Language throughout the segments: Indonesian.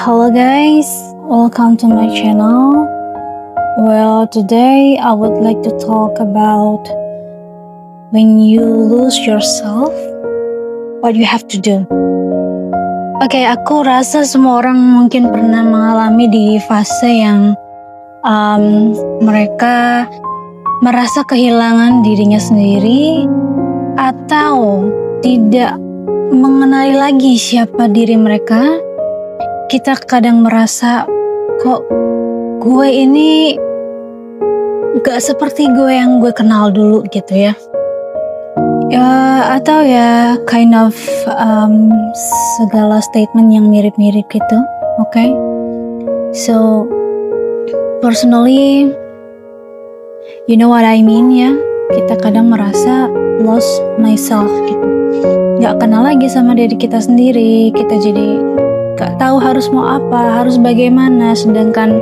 Hello guys, welcome to my channel. Well, today I would like to talk about when you lose yourself, what you have to do. Oke, aku rasa semua orang mungkin pernah mengalami di fase yang mereka merasa kehilangan dirinya sendiri atau tidak mengenali lagi siapa diri mereka. Kita kadang merasa, kok gue ini gak seperti gue yang gue kenal dulu gitu ya. Atau ya kind of segala statement yang mirip-mirip gitu. Okay? So personally, you know what I mean ya. Kita kadang merasa lost myself gitu. Gak kenal lagi sama diri kita sendiri. Kita jadi gak tahu harus mau apa, harus bagaimana. Sedangkan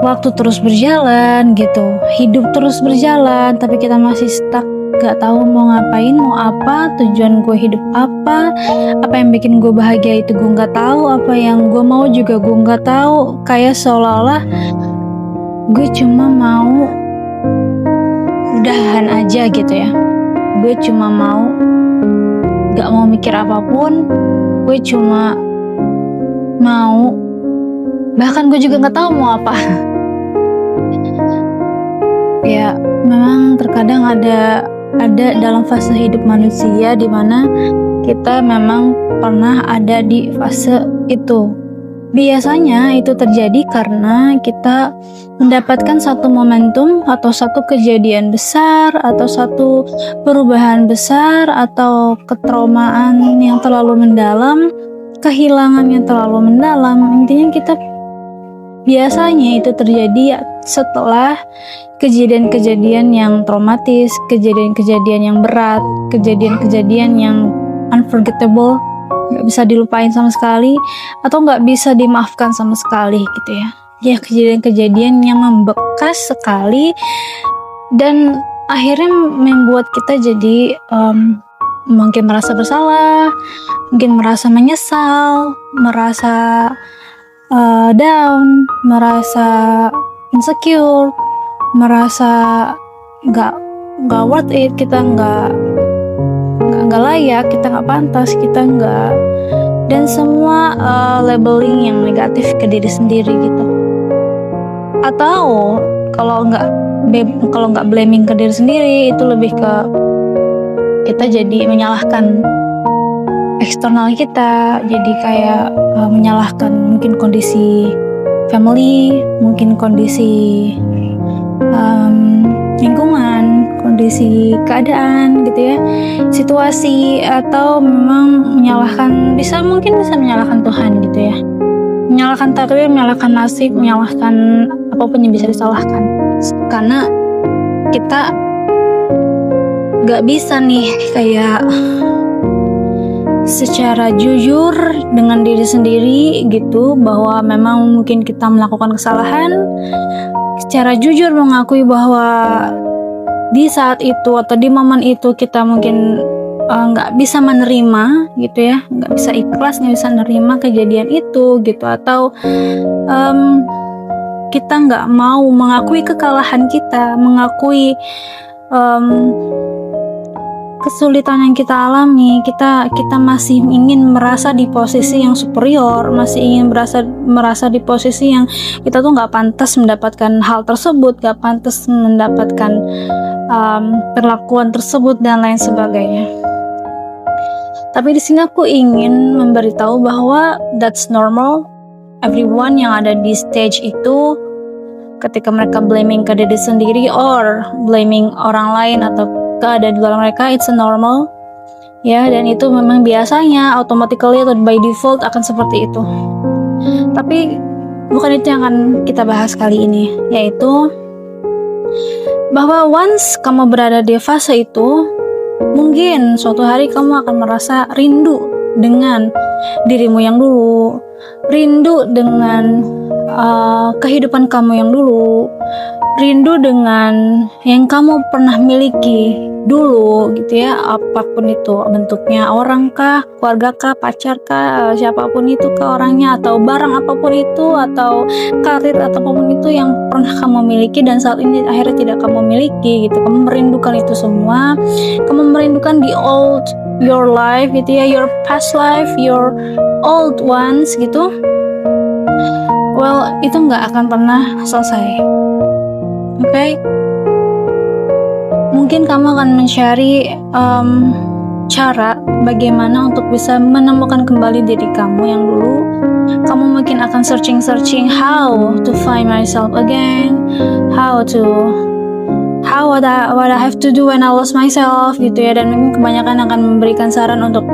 waktu terus berjalan gitu, hidup terus berjalan, tapi kita masih stuck, gak tahu mau ngapain, mau apa, tujuan gue hidup apa yang bikin gue bahagia itu gue gak tahu, apa yang gue mau juga gue gak tahu. Kayak seolah-olah gue cuma mau udahan aja gitu ya. Gue cuma mau gak mau mikir apapun. Gue cuma mau, bahkan gue juga nggak tahu mau apa. Ya memang terkadang ada dalam fase hidup manusia di mana kita memang pernah ada di fase itu. Biasanya itu terjadi karena kita mendapatkan satu momentum atau satu kejadian besar atau satu perubahan besar atau ketraumaan yang terlalu mendalam, kehilangan yang terlalu mendalam. Intinya kita biasanya itu terjadi setelah kejadian-kejadian yang traumatis, kejadian-kejadian yang berat, kejadian-kejadian yang unforgettable, gak bisa dilupain sama sekali atau gak bisa dimaafkan sama sekali gitu ya. Ya kejadian-kejadian yang membekas sekali dan akhirnya membuat kita jadi mungkin merasa bersalah, mungkin merasa menyesal, merasa down, merasa insecure, merasa nggak worth it, kita nggak layak, kita nggak pantas, kita nggak, dan semua labeling yang negatif ke diri sendiri gitu. Atau kalau nggak blaming ke diri sendiri, itu lebih ke kita jadi menyalahkan eksternal kita, jadi kayak menyalahkan mungkin kondisi family, mungkin kondisi lingkungan, kondisi keadaan gitu ya, situasi, atau memang mungkin bisa menyalahkan Tuhan gitu ya, menyalahkan takdir, menyalahkan nasib, menyalahkan apapun yang bisa disalahkan. Karena kita gak bisa nih kayak secara jujur dengan diri sendiri gitu, bahwa memang mungkin kita melakukan kesalahan, secara jujur mengakui bahwa di saat itu atau di momen itu kita mungkin gak bisa menerima gitu ya, gak bisa ikhlas, gak bisa menerima kejadian itu gitu, atau kita gak mau mengakui kekalahan kita, mengakui kesulitan yang kita alami. Kita masih ingin merasa di posisi yang superior, masih ingin merasa di posisi yang kita tuh nggak pantas mendapatkan hal tersebut, nggak pantas mendapatkan perlakuan tersebut dan lain sebagainya. Tapi di sini aku ingin memberitahu bahwa that's normal. Everyone yang ada di stage itu, ketika mereka blaming ke diri sendiri or blaming orang lain atau keadaan di luar mereka, it's a normal ya, dan itu memang biasanya automatically atau by default akan seperti itu. Tapi bukan itu yang akan kita bahas kali ini, yaitu bahwa once kamu berada di fase itu, mungkin suatu hari kamu akan merasa rindu dengan dirimu yang dulu, rindu dengan kehidupan kamu yang dulu, rindu dengan yang kamu pernah miliki dulu gitu ya, apapun itu bentuknya, orang kah, keluarga kah, pacar kah, siapapun itu kah orangnya, atau barang apapun itu, atau karir atau apapun itu yang pernah kamu miliki dan saat ini akhirnya tidak kamu miliki gitu. Kamu merindukan itu semua, kamu merindukan the old your life gitu ya, your past life, your old ones gitu. Well, itu nggak akan pernah selesai. Oke? Mungkin kamu akan mencari cara bagaimana untuk bisa menemukan kembali diri kamu yang dulu. Kamu mungkin akan searching how to find myself again, what I have to do when I lost myself gitu ya. Dan mungkin kebanyakan akan memberikan saran untuk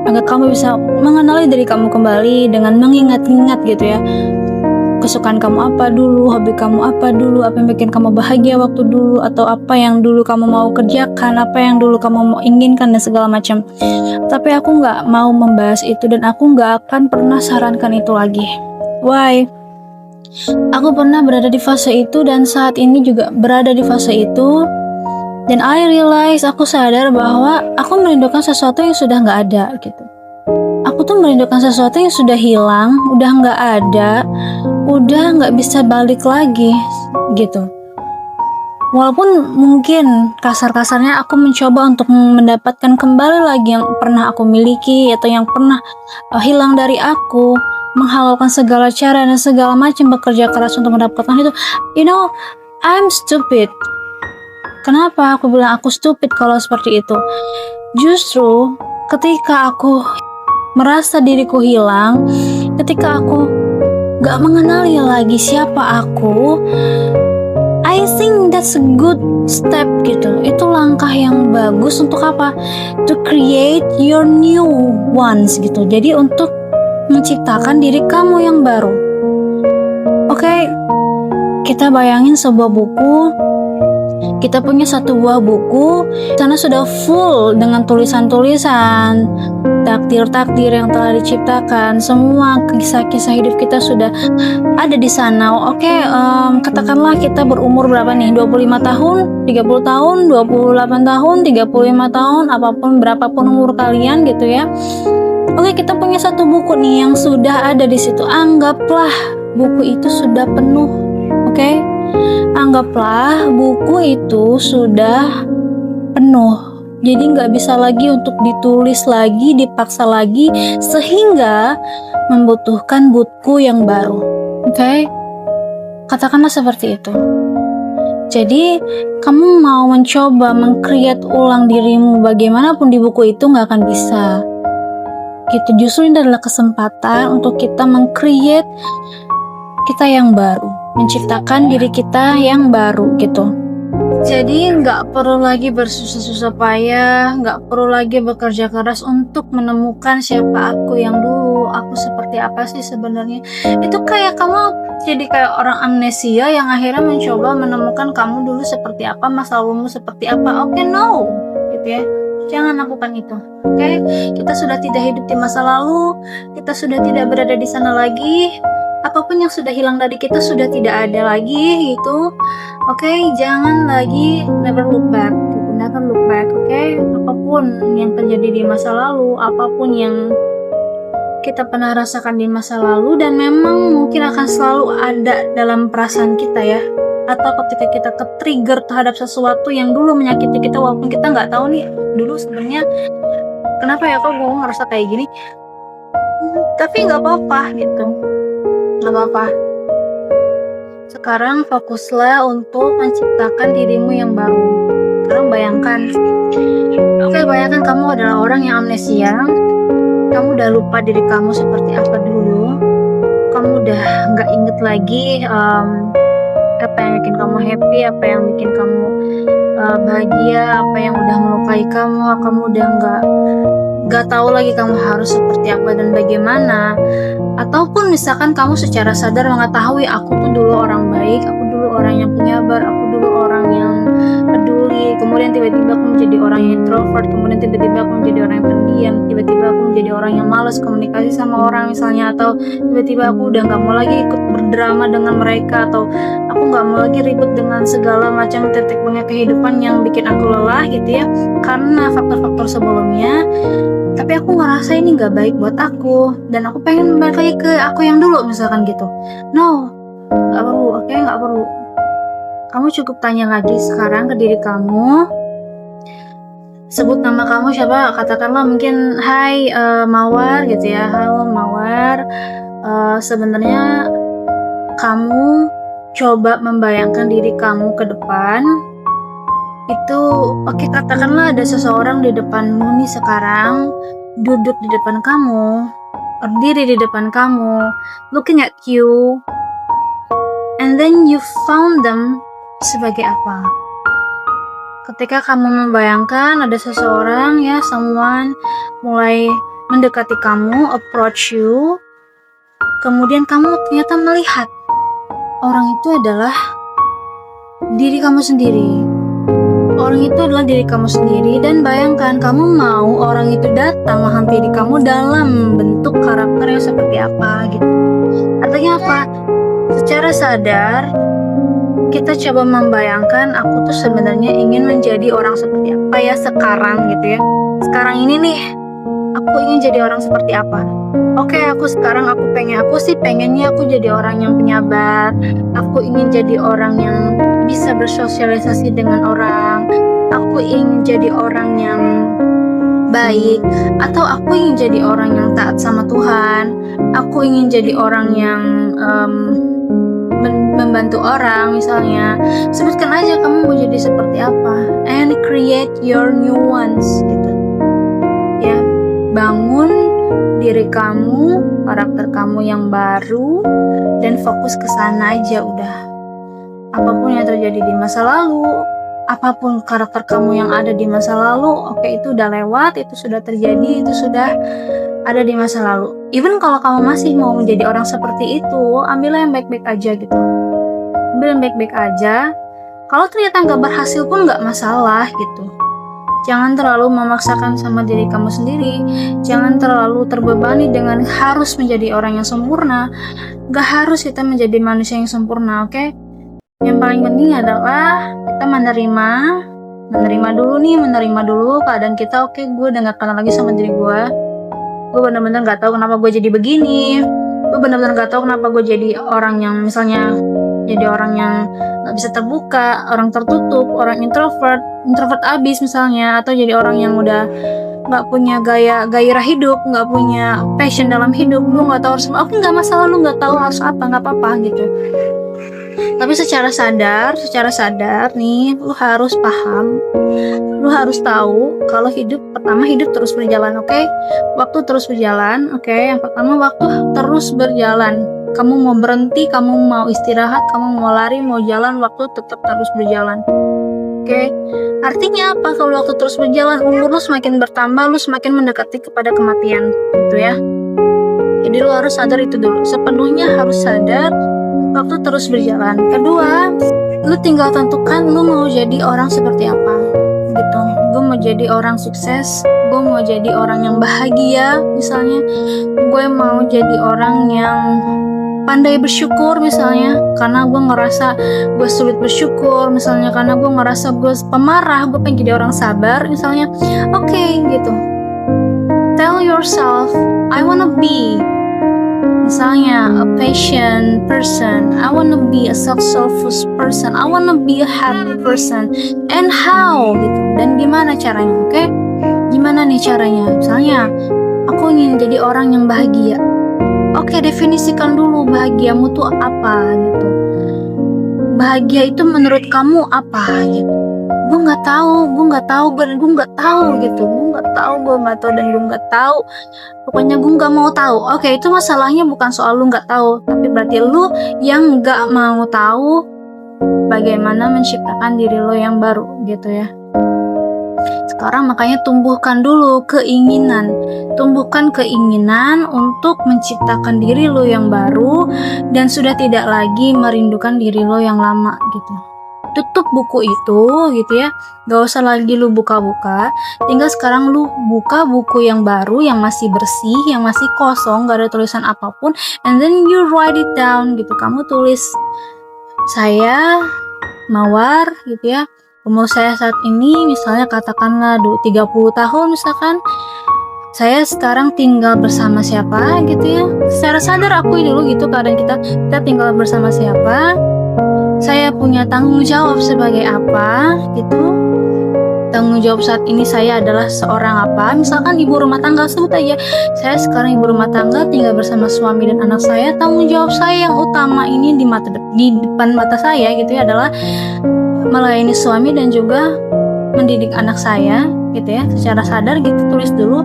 agar kamu bisa mengenali diri kamu kembali dengan mengingat-ingat gitu ya, kesukaan kamu apa dulu, hobi kamu apa dulu, apa yang bikin kamu bahagia waktu dulu, atau apa yang dulu kamu mau kerjakan, apa yang dulu kamu mau inginkan dan segala macam. Tapi aku nggak mau membahas itu dan aku nggak akan pernah sarankan itu lagi. Why? Aku pernah berada di fase itu dan saat ini juga berada di fase itu, dan I realize, aku sadar bahwa aku merindukan sesuatu yang sudah nggak ada gitu. Aku tuh merindukan sesuatu yang sudah hilang, udah nggak ada, udah nggak bisa balik lagi gitu. Walaupun mungkin kasar-kasarnya aku mencoba untuk mendapatkan kembali lagi yang pernah aku miliki atau yang pernah hilang dari aku, menghalalkan segala cara dan segala macam bekerja keras untuk mendapatkan itu. You know, I'm stupid. Kenapa aku bilang aku stupid kalau seperti itu? Justru ketika aku merasa diriku hilang, ketika aku gak mengenali lagi siapa aku, I think that's a good step gitu. Itu langkah yang bagus untuk apa? To create your new ones gitu. Jadi untuk menciptakan diri kamu yang baru. Oke, kita bayangin sebuah buku. Kita punya satu buah buku, sana sudah full dengan tulisan-tulisan, takdir-takdir yang telah diciptakan, semua kisah-kisah hidup kita sudah ada di sana. Oke, katakanlah kita berumur berapa nih? 25 tahun, 30 tahun, 28 tahun, 35 tahun, berapapun umur kalian gitu ya. Oke, kita punya satu buku nih yang sudah ada di situ. Anggaplah buku itu sudah penuh. Oke? Anggaplah buku itu sudah penuh, jadi nggak bisa lagi untuk ditulis lagi, dipaksa lagi, sehingga membutuhkan buku yang baru. Oke? Katakanlah seperti itu. Jadi kamu mau mencoba meng-create ulang dirimu bagaimanapun di buku itu nggak akan bisa gitu. Justru ini adalah kesempatan untuk kita meng-create kita yang baru, menciptakan diri kita yang baru gitu. Jadi nggak perlu lagi bersusah-susah payah, nggak perlu lagi bekerja keras untuk menemukan siapa aku yang dulu, aku seperti apa sih sebenarnya. Itu kayak kamu jadi kayak orang amnesia yang akhirnya mencoba menemukan kamu dulu seperti apa, masa lalumu seperti apa. Oke, no gitu ya. Jangan lakukan itu. Oke? Kita sudah tidak hidup di masa lalu, kita sudah tidak berada di sana lagi. Apapun yang sudah hilang dari kita sudah tidak ada lagi gitu. Oke, jangan lagi never look back. Oke? Apapun yang terjadi di masa lalu, apapun yang kita pernah rasakan di masa lalu dan memang mungkin akan selalu ada dalam perasaan kita ya. Atau ketika kita ke-trigger terhadap sesuatu yang dulu menyakiti kita, walaupun kita nggak tahu nih dulu sebenarnya kenapa ya kok gue ngerasa kayak gini. Tapi nggak apa-apa gitu. Gak apa-apa. Sekarang fokuslah untuk menciptakan dirimu yang baru. Sekarang bayangkan kamu adalah orang yang amnesia. Kamu udah lupa diri kamu seperti apa dulu. Kamu udah gak inget lagi apa yang bikin kamu happy, apa yang bikin kamu bahagia, apa yang udah melukai kamu. Kamu udah gak tahu lagi kamu harus seperti apa dan bagaimana. Ataupun misalkan kamu secara sadar mengetahui aku tuh dulu orang baik, aku dulu orang yang penyabar, aku dulu orang yang peduli, kemudian tiba-tiba aku menjadi orang yang introvert, kemudian tiba-tiba aku menjadi orang yang pendiam, tiba-tiba aku menjadi orang yang malas komunikasi sama orang misalnya, atau tiba-tiba aku udah gak mau lagi ikut berdrama dengan mereka, atau aku gak mau lagi ribut dengan segala macam titik bengek kehidupan yang bikin aku lelah gitu ya, karena faktor-faktor sebelumnya. Tapi aku ngerasa ini gak baik buat aku, dan aku pengen balik lagi ke aku yang dulu misalkan gitu. No, gak perlu, oke, gak perlu. Kamu cukup tanya lagi sekarang ke diri kamu, sebut nama kamu siapa, katakanlah mungkin hai Mawar gitu ya, halo Mawar. Sebenarnya kamu coba membayangkan diri kamu ke depan itu, oke, katakanlah ada seseorang di depanmu nih sekarang, duduk di depan kamu, berdiri di depan kamu, looking at you, and then you found them sebagai apa. Ketika kamu membayangkan ada seseorang ya, someone mulai mendekati kamu, approach you, kemudian kamu ternyata melihat orang itu adalah diri kamu sendiri. Orang itu adalah diri kamu sendiri, dan bayangkan kamu mau orang itu datang menghampiri kamu dalam bentuk karakter yang seperti apa gitu. Artinya apa? Secara sadar kita coba membayangkan, aku tuh sebenarnya ingin menjadi orang seperti apa ya sekarang gitu ya. Sekarang ini nih, aku ingin jadi orang seperti apa? Oke, aku pengennya aku jadi orang yang penyabar. Aku ingin jadi orang yang bisa bersosialisasi dengan orang. Aku ingin jadi orang yang baik, atau aku ingin jadi orang yang taat sama Tuhan. Aku ingin jadi orang yang membantu orang misalnya. Sebutkan aja kamu mau jadi seperti apa, and create your new ones gitu ya. Bangun diri kamu, karakter kamu yang baru, dan fokus ke sana aja udah. Apapun yang terjadi di masa lalu, apapun karakter kamu yang ada di masa lalu, oke, itu udah lewat, itu sudah terjadi, itu sudah ada di masa lalu. Even kalau kamu masih mau menjadi orang seperti itu, ambillah yang baik-baik aja gitu. Ambil yang baik-baik aja. Kalau ternyata nggak berhasil pun nggak masalah gitu. Jangan terlalu memaksakan sama diri kamu sendiri. Jangan terlalu terbebani dengan harus menjadi orang yang sempurna. Gak harus kita menjadi manusia yang sempurna, oke? Yang paling penting adalah kita menerima dulu keadaan kita. Oke, gue udah gak kenal lagi sama diri gue. Gue benar-benar gak tahu kenapa gue jadi begini. Gue benar-benar gak tahu kenapa gue jadi orang yang misalnya jadi orang yang gak bisa terbuka, orang tertutup, orang introvert abis misalnya, atau jadi orang yang udah gak punya gairah hidup, gak punya passion dalam hidup. Gue gak tahu harus, oke, gak masalah, lu gak tahu harus apa, gak apa-apa gitu. Tapi secara sadar nih, lu harus paham, lu harus tahu kalau hidup terus berjalan, oke? Waktu terus berjalan, oke? Yang pertama, waktu terus berjalan. Kamu mau berhenti, kamu mau istirahat, kamu mau lari, mau jalan, waktu tetap terus berjalan. Oke? Artinya apa? Kalau waktu terus berjalan, umur lu semakin bertambah, lu semakin mendekati kepada kematian, gitu ya. Jadi lu harus sadar itu dulu. Sepenuhnya harus sadar waktu terus berjalan. Kedua, lu tinggal tentukan lu mau jadi orang seperti apa gitu. Gue mau jadi orang sukses, gue mau jadi orang yang bahagia misalnya, gue mau jadi orang yang pandai bersyukur misalnya, karena gue ngerasa gue sulit bersyukur misalnya, karena gue ngerasa gue pemarah, gue pengen jadi orang sabar misalnya. Oke, gitu. Tell yourself, I wanna be misalnya a patient person, I wanna be a self-focused person, I wanna be a happy person, and how gitu, dan gimana caranya, oke? Gimana nih caranya? Misalnya, aku ingin jadi orang yang bahagia. Oke, definisikan dulu bahagiamu tuh apa gitu. Bahagia itu menurut kamu apa gitu? Gue nggak tahu gitu. Pokoknya gue nggak mau tahu. Oke, itu masalahnya bukan soal lu nggak tahu, tapi berarti lu yang nggak mau tahu bagaimana menciptakan diri lo yang baru gitu ya. Sekarang makanya tumbuhkan keinginan untuk menciptakan diri lo yang baru, dan sudah tidak lagi merindukan diri lo yang lama gitu. tutup buku itu gitu ya. Gak usah lagi lu buka-buka, tinggal sekarang lu buka buku yang baru, yang masih bersih, yang masih kosong, gak ada tulisan apapun, and then you write it down gitu. Kamu tulis, saya Mawar gitu ya, umur saya saat ini misalnya katakanlah 30 tahun misalkan, saya sekarang tinggal bersama siapa gitu ya. Secara sadar akui dulu gitu keadaan kita tinggal bersama siapa, saya punya tanggung jawab sebagai apa gitu. Tanggung jawab saat ini saya adalah seorang apa, misalkan ibu rumah tangga, sebut aja saya sekarang ibu rumah tangga tinggal bersama suami dan anak saya. Tanggung jawab saya yang utama ini di depan mata saya gitu ya adalah melayani suami dan juga mendidik anak saya gitu ya. Secara sadar gitu tulis dulu.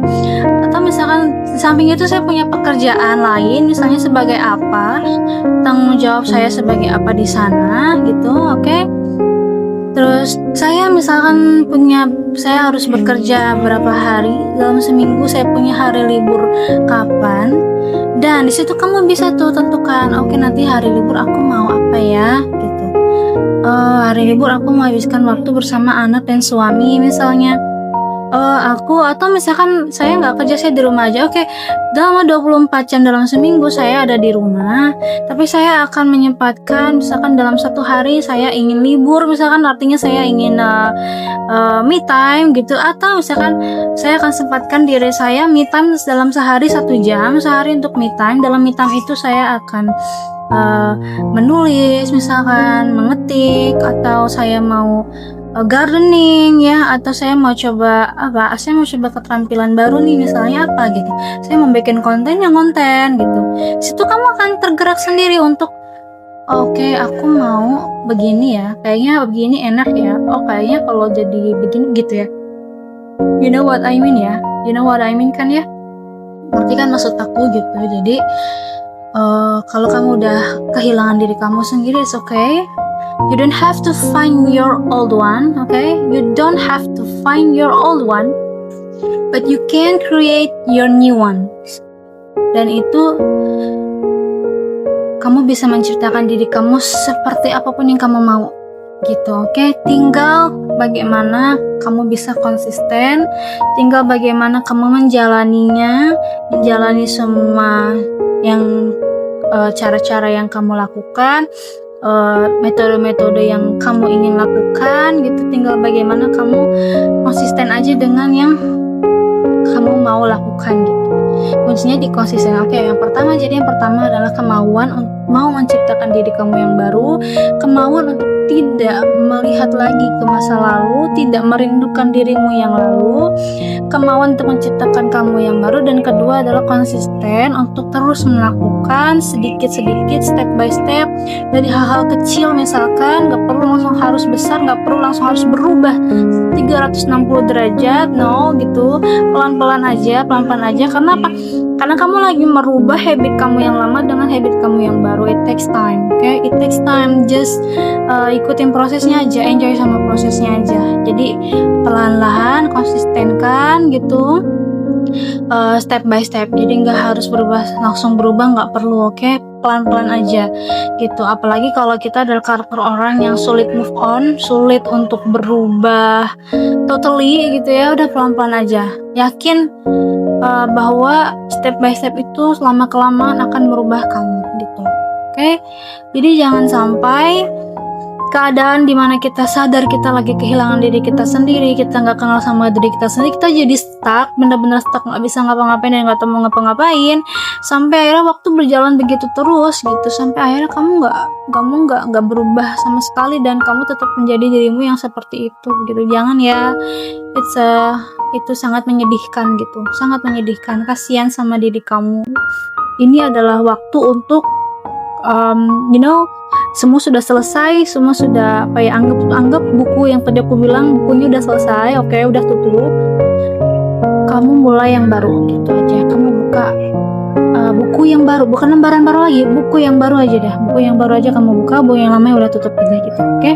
Atau misalkan di samping itu saya punya pekerjaan lain, misalnya sebagai apa, tanggung jawab saya sebagai apa di sana gitu, oke? Terus saya misalkan saya harus bekerja berapa hari dalam seminggu, saya punya hari libur kapan, dan di situ kamu bisa tuh tentukan, oke, nanti hari libur aku mau apa ya gitu. Hari libur aku mau habiskan waktu bersama anak dan suami misalnya. Atau misalkan saya nggak kerja, saya di rumah aja, oke, dalam 24 jam dalam seminggu saya ada di rumah, tapi saya akan menyempatkan misalkan dalam satu hari saya ingin libur, misalkan artinya saya ingin me time gitu, atau misalkan saya akan sempatkan diri saya me time dalam sehari 1 jam sehari untuk me time. Dalam me time itu saya akan menulis, misalkan mengetik, atau saya mau gardening ya, atau saya mau coba keterampilan baru nih, misalnya apa gitu, saya mau bikin konten gitu. Situ kamu akan tergerak sendiri untuk oke, aku mau begini ya, kayaknya begini enak ya, kayaknya kalau jadi begini gitu ya. You know what I mean ya, kan ya, ngerti kan maksud aku gitu. Jadi kalau kamu udah kehilangan diri kamu sendiri, it's okay. You don't have to find your old one, okay? You don't have to find your old one, but you can create your new one. Dan itu kamu bisa menciptakan diri kamu seperti apapun yang kamu mau, gitu, oke? Tinggal bagaimana kamu bisa konsisten, tinggal bagaimana kamu menjalani semua yang cara-cara yang kamu lakukan, metode-metode yang kamu ingin lakukan gitu. Tinggal bagaimana kamu konsisten aja dengan yang kamu mau lakukan gitu. Kuncinya di konsisten. Oke, yang pertama adalah kemauan mau menciptakan diri kamu yang baru, kemauan untuk tidak melihat lagi ke masa lalu, tidak merindukan dirimu yang lalu, kemauan untuk menciptakan kamu yang baru, dan kedua adalah konsisten untuk terus melakukan sedikit-sedikit, step by step, dari hal-hal kecil. Misalkan gak perlu langsung harus besar, gak perlu langsung harus berubah 360 derajat, no gitu, pelan-pelan aja. Karena apa? Karena kamu lagi merubah habit kamu yang lama dengan habit kamu yang baru. It takes time, okay? It takes time. Just ikutin prosesnya aja, enjoy sama prosesnya aja. Jadi pelan-pelan, konsistenkan gitu, step by step. Jadi nggak harus langsung berubah, nggak perlu, okay? Pelan-pelan aja gitu. Apalagi kalau kita adalah karakter orang yang sulit move on, sulit untuk berubah totally gitu ya, udah pelan-pelan aja. Yakin bahwa step by step itu lama kelamaan akan merubah kamu gitu. Oke? Jadi jangan sampai keadaan dimana kita sadar kita lagi kehilangan diri kita sendiri, kita nggak kenal sama diri kita sendiri, kita jadi stuck, bener-bener stuck, nggak bisa ngapa-ngapain dan nggak tahu mau ngapa-ngapain, sampai akhirnya waktu berjalan begitu terus gitu, sampai akhirnya kamu nggak berubah sama sekali dan kamu tetap menjadi dirimu yang seperti itu gitu. Jangan ya, itu sangat menyedihkan gitu, sangat menyedihkan. Kasihan sama diri kamu. Ini adalah waktu untuk semua sudah selesai, semua sudah anggap buku yang tadi aku bilang, bukunya udah selesai, oke, udah tutup. Kamu mulai yang baru gitu aja. Kamu buka buku yang baru, bukan lembaran baru lagi, buku yang baru aja dah. Buku yang baru aja kamu buka, buku yang lama udah tutup aja gitu, oke?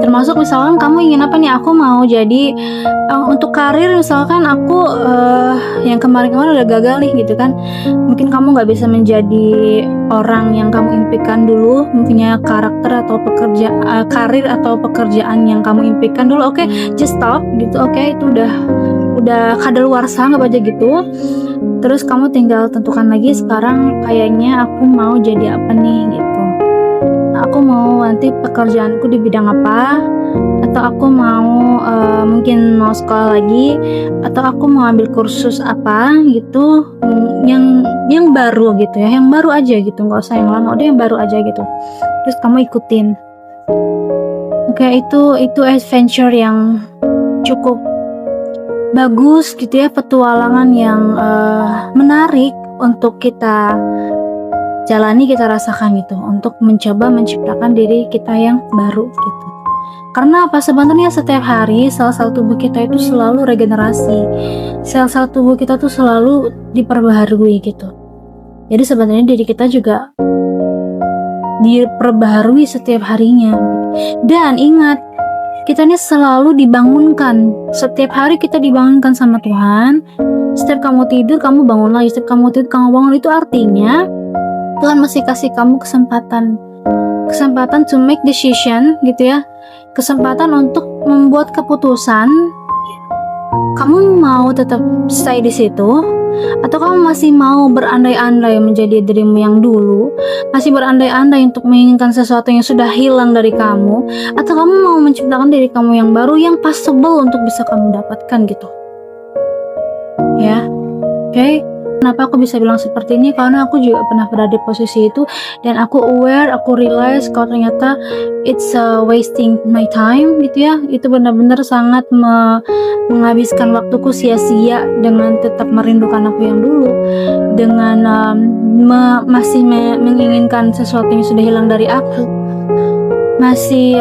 Termasuk misalkan kamu ingin apa nih, aku mau jadi untuk karir misalkan aku yang kemarin-kemarin udah gagal nih gitu kan. Mungkin kamu nggak bisa menjadi orang yang kamu impikan dulu, mempunyai karakter atau karir atau pekerjaan yang kamu impikan dulu. Oke, just stop gitu. Oke, itu udah kadaluarsa, nggak aja gitu. Terus kamu tinggal tentukan lagi sekarang kayaknya aku mau jadi apa nih gitu. Aku mau nanti pekerjaanku di bidang apa, atau aku mau mungkin mau sekolah lagi, atau aku mau ambil kursus apa gitu, yang baru gitu ya, yang baru aja gitu, nggak usah yang lama, udah yang baru aja gitu. Terus kamu ikutin. Oke, itu adventure yang cukup bagus gitu ya, petualangan yang menarik untuk kita jalani, kita rasakan gitu, untuk mencoba menciptakan diri kita yang baru gitu. Karena apa, sebenarnya setiap hari sel-sel tubuh kita itu selalu regenerasi, sel-sel tubuh kita tuh selalu diperbaharui gitu. Jadi sebenarnya diri kita juga diperbaharui setiap harinya. Dan ingat, kita ini selalu dibangunkan. Setiap hari kita dibangunkan sama Tuhan. Setiap kamu tidur, kamu bangun lagi. Setiap kamu tidur, kamu bangun. Itu artinya Tuhan masih kasih kamu kesempatan to make decision gitu ya, kesempatan untuk membuat keputusan. Kamu mau tetap stay di situ, atau kamu masih mau berandai-andai menjadi dirimu yang dulu, masih berandai-andai untuk menginginkan sesuatu yang sudah hilang dari kamu, atau kamu mau menciptakan diri kamu yang baru yang possible untuk bisa kamu dapatkan gitu ya. Oke. Kenapa aku bisa bilang seperti ini? Karena aku juga pernah berada di posisi itu, dan aku aware, aku realize kalau ternyata it's wasting my time gitu ya. Itu benar-benar sangat menghabiskan waktuku sia-sia dengan tetap merindukan aku yang dulu, dengan masih menginginkan sesuatu yang sudah hilang dari aku. Masih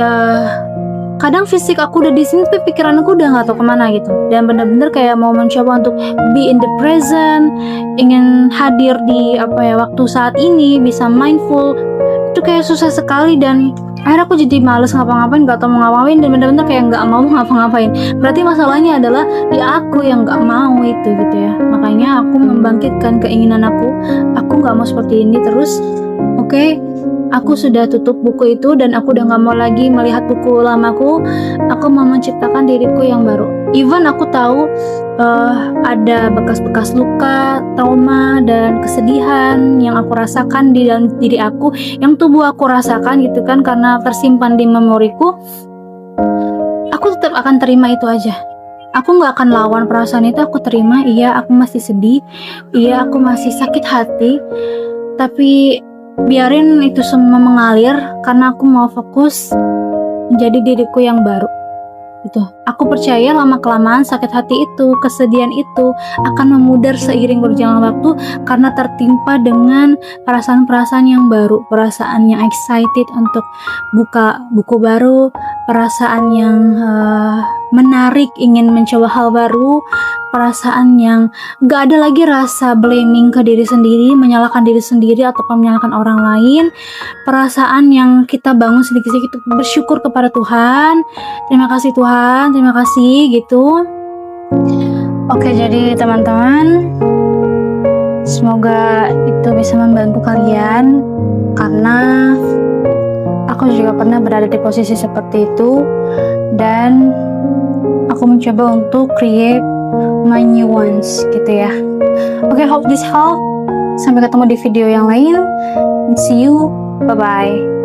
kadang fisik aku udah di sini tapi pikiran aku udah nggak tahu kemana gitu, dan bener-bener kayak mau mencoba untuk be in the present, ingin hadir di waktu saat ini, bisa mindful. Itu kayak susah sekali, dan akhirnya aku jadi males ngapa-ngapain, nggak tahu mau ngapain, dan bener-bener kayak nggak mau ngapa-ngapain. Berarti masalahnya adalah di aku yang nggak mau itu gitu ya. Makanya aku membangkitkan keinginan aku nggak mau seperti ini terus. Oke. Aku sudah tutup buku itu, dan aku udah gak mau lagi melihat buku lamaku. Aku mau menciptakan diriku yang baru. Even aku tahu ada bekas-bekas luka, trauma, dan kesedihan yang aku rasakan di dalam diri aku, yang tubuh aku rasakan gitu kan, karena tersimpan di memoriku. Aku tetap akan terima itu aja. Aku gak akan lawan perasaan itu, aku terima. Iya, aku masih sedih. Iya, aku masih sakit hati. Tapi biarin itu semua mengalir, karena aku mau fokus menjadi diriku yang baru gitu. Aku percaya lama-kelamaan sakit hati itu, kesedihan itu akan memudar seiring berjalan waktu, karena tertimpa dengan perasaan-perasaan yang baru, perasaan yang excited untuk buka buku baru, perasaan yang menarik, ingin mencoba hal baru, perasaan yang gak ada lagi rasa blaming ke diri sendiri, menyalahkan diri sendiri ataupun menyalahkan orang lain, perasaan yang kita bangun sedikit-sedikit bersyukur kepada Tuhan. Terima kasih Tuhan, terima kasih gitu. Oke, jadi teman-teman, semoga itu bisa membantu kalian, karena aku juga pernah berada di posisi seperti itu, dan aku mencoba untuk create my new ones gitu ya. Oke, hope this help. Sampai ketemu di video yang lain. See you. Bye bye.